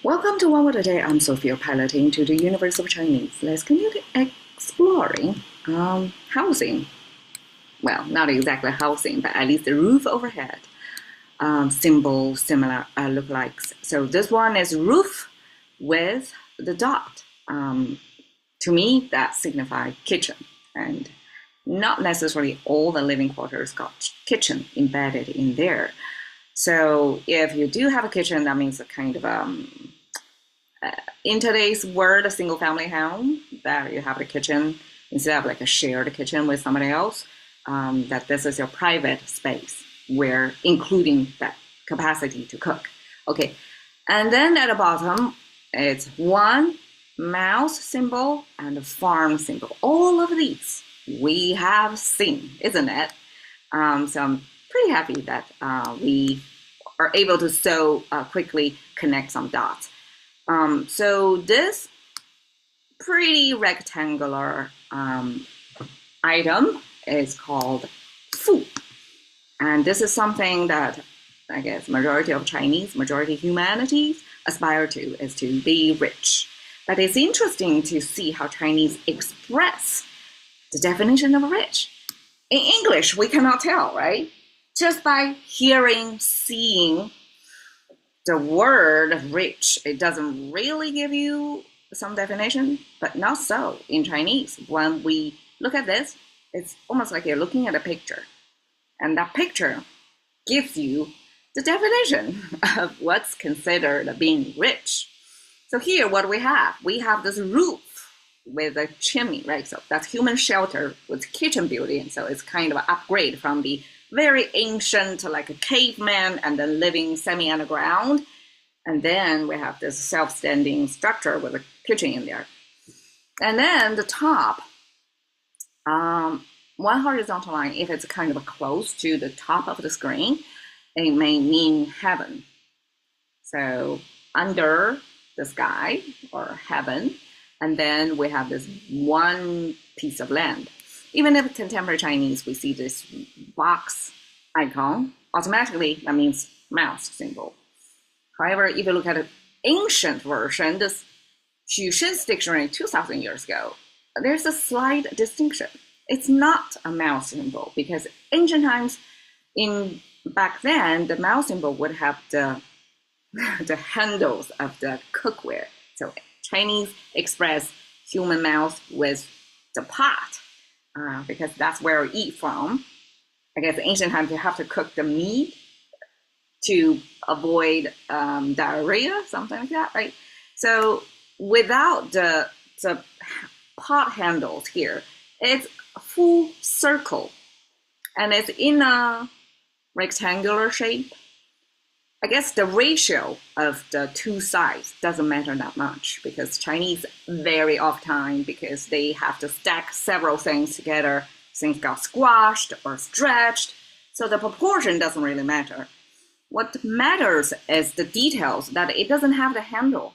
Welcome to One Word a Day. I'm Sophie, piloting to the universe of Chinese. Let's continue exploring housing. Well, not exactly housing, but at least the roof overhead. Symbol, similar, lookalikes. So this one is roof with the dot. To me, that signifies kitchen. And not necessarily all the living quarters got kitchen embedded in there. So if you do have a kitchen, that means a kind of in today's world, a single family home, that you have a kitchen instead of like a shared kitchen with somebody else, that this is your private space where including that capacity to cook. Okay, and then at the bottom, it's one mouse symbol and a farm symbol. All of these we have seen, isn't it? So I'm pretty happy that we are able to so quickly connect some dots. So this pretty rectangular item is called fu. And this is something that I guess majority of Chinese, majority humanities aspire to, is to be rich. But it's interesting to see how Chinese express the definition of rich. In English, we cannot tell, right? Just by hearing, seeing the word rich, it doesn't really give you some definition, but not so in Chinese. When we look at this, it's almost like you're looking at a picture. And that picture gives you the definition of what's considered being rich. So here, what do we have? We have this roof with a chimney, right? So that's human shelter with kitchen building. So it's kind of an upgrade from the very ancient, like a caveman and then living semi-underground. And then we have this self-standing structure with a kitchen in there. And then the top, one horizontal line, if it's kind of close to the top of the screen, it may mean heaven. So under the sky or heaven, and then we have this one piece of land. Even if contemporary Chinese, we see this box icon, automatically that means mouse symbol. However, if you look at an ancient version, this Xushin's dictionary 2,000 years ago, there's a slight distinction. It's not a mouse symbol because ancient times, back then, the mouse symbol would have the handles of the cookware. So Chinese express human mouth with the pot because that's where we eat from. I guess ancient times you have to cook the meat to avoid diarrhea, something like that, right? So without the pot handles here, it's a full circle and it's in a rectangular shape. I guess the ratio of the two sides doesn't matter that much because Chinese very often, because they have to stack several things together, things got squashed or stretched, so the proportion doesn't really matter. What matters is the details, that it doesn't have the handle.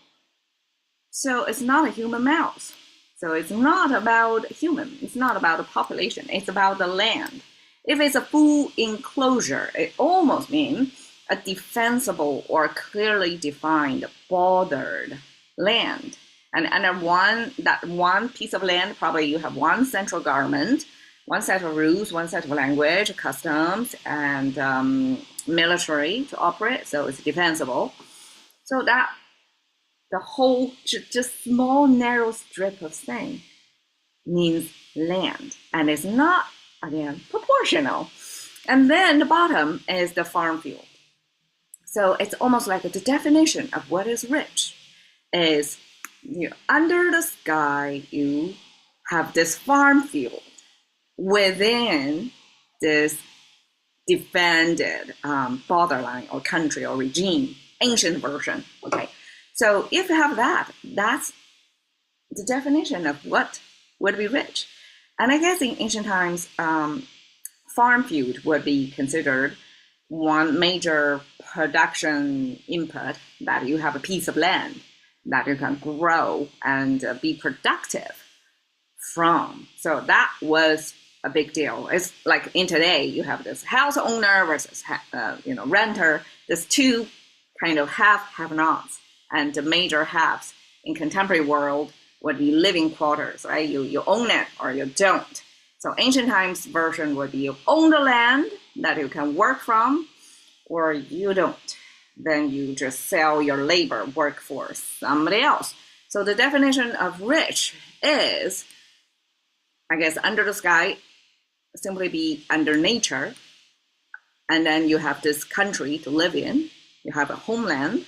So it's not a human mouse. So it's not about human, it's not about the population, it's about the land. If it's a full enclosure, it almost means a defensible or clearly defined bordered land. And under that one piece of land, probably you have one central government, one set of rules, one set of language, customs, and military to operate, so it's defensible. So that the whole just small narrow strip of thing means land, and it's not, again, proportional. And then the bottom is the farm field. So it's almost like the definition of what is rich is under the sky, you have this farm field within this defended borderline or country or regime, ancient version. Okay, so if you have that, that's the definition of what would be rich. And I guess in ancient times, farm field would be considered one major production input, that you have a piece of land that you can grow and be productive from. So that was a big deal. It's like in today, you have this house owner versus renter. There's two kind of have-nots. And the major halves in contemporary world would be living quarters, right? You own it or you don't. So ancient times version would be you own the land that you can work from, or you don't. Then you just sell your labor, work for somebody else. So the definition of rich is, I guess, under the sky, simply be under nature. And then you have this country to live in. You have a homeland.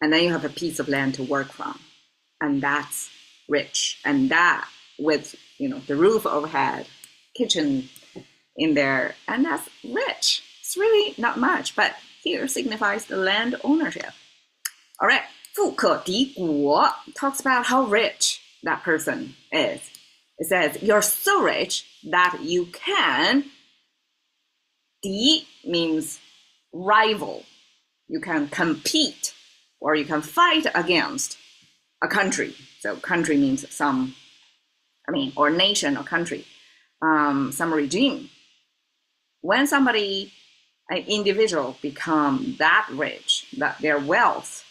And then you have a piece of land to work from. And that's rich. And that with, the roof overhead, kitchen in there, and that's rich. It's really not much, but here signifies the land ownership. All right, 富可敌国 talks about how rich that person is. It says, you're so rich that you can, 敌 means rival. You can compete or you can fight against a country. So country means or nation or country, some regime. When somebody, an individual, become that rich, that their wealth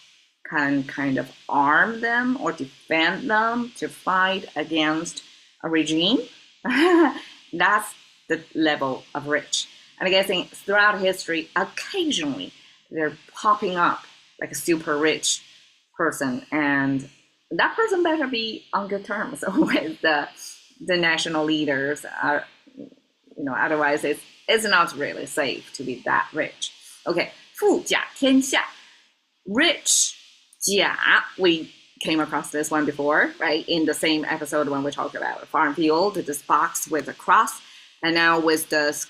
can kind of arm them or defend them to fight against a regime, that's the level of rich. And I guess throughout history, occasionally they're popping up like a super rich person, and that person better be on good terms with the national leaders. Otherwise it's not really safe to be that rich. Okay, 富甲天下, rich, 甲, we came across this one before, right? In the same episode when we talked about a farm field, this box with a cross, and now with this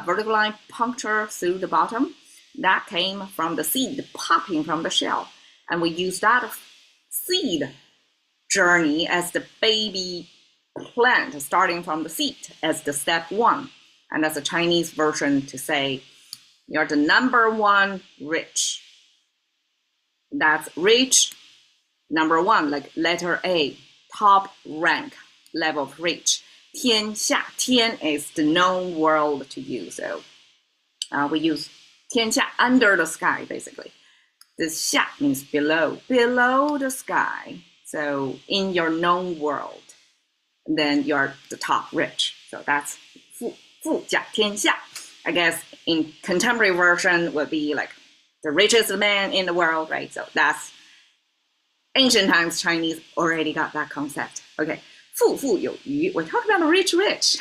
vertical line puncture through the bottom, that came from the seed popping from the shell. And we use that seed journey as the baby plant starting from the seed as the step one. And that's a Chinese version to say you're the number one rich. That's rich, number one, like letter A, top rank level of rich. 天下, 天 is the known world to you. So we use 天下, under the sky, basically. This 下 means below the sky. So in your known world, then you're the top rich. So that's 富甲天下. I guess in contemporary version would be like the richest man in the world, right? So that's ancient times Chinese already got that concept. Okay, 富富有余. We're talking about rich.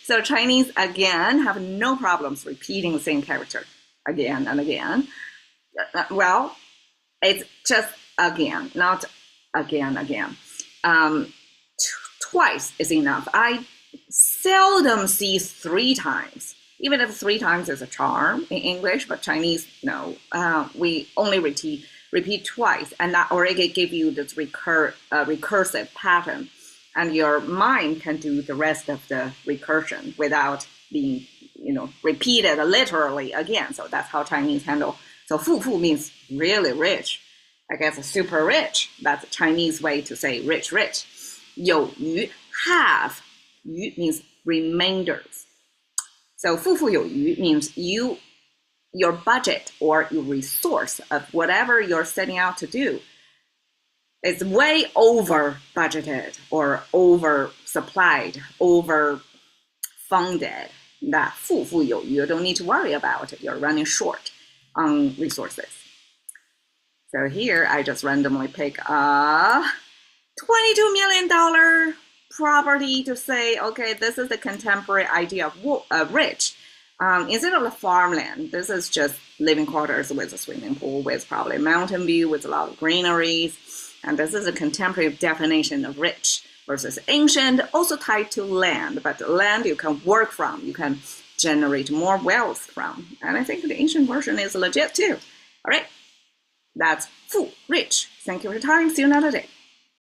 So Chinese, again, have no problems repeating the same character again and again. Well, it's just again, not again. Twice is enough. I seldom see 3 times, even if 3 times is a charm in English, but Chinese, no. We only repeat twice, and that already give you this recursive pattern, and your mind can do the rest of the recursion without being, repeated literally again. So that's how Chinese handle. So 富富 means really rich. I guess super rich. That's a Chinese way to say rich. 有余, have. 余 means remainders. So 富富有余 means your budget or your resource of whatever you're setting out to do is way over budgeted or over supplied, over funded. That 富富有余, you don't need to worry about it. You're running short on resources. So here I just randomly pick a $22 million property to say, okay, this is the contemporary idea of rich. Instead of the farmland, this is just living quarters with a swimming pool, with probably a mountain view, with a lot of greeneries. And this is a contemporary definition of rich versus ancient, also tied to land. But the land you can work from, you can generate more wealth from. And I think the ancient version is legit too. All right, that's 富 rich. Thank you for your time. See you another day.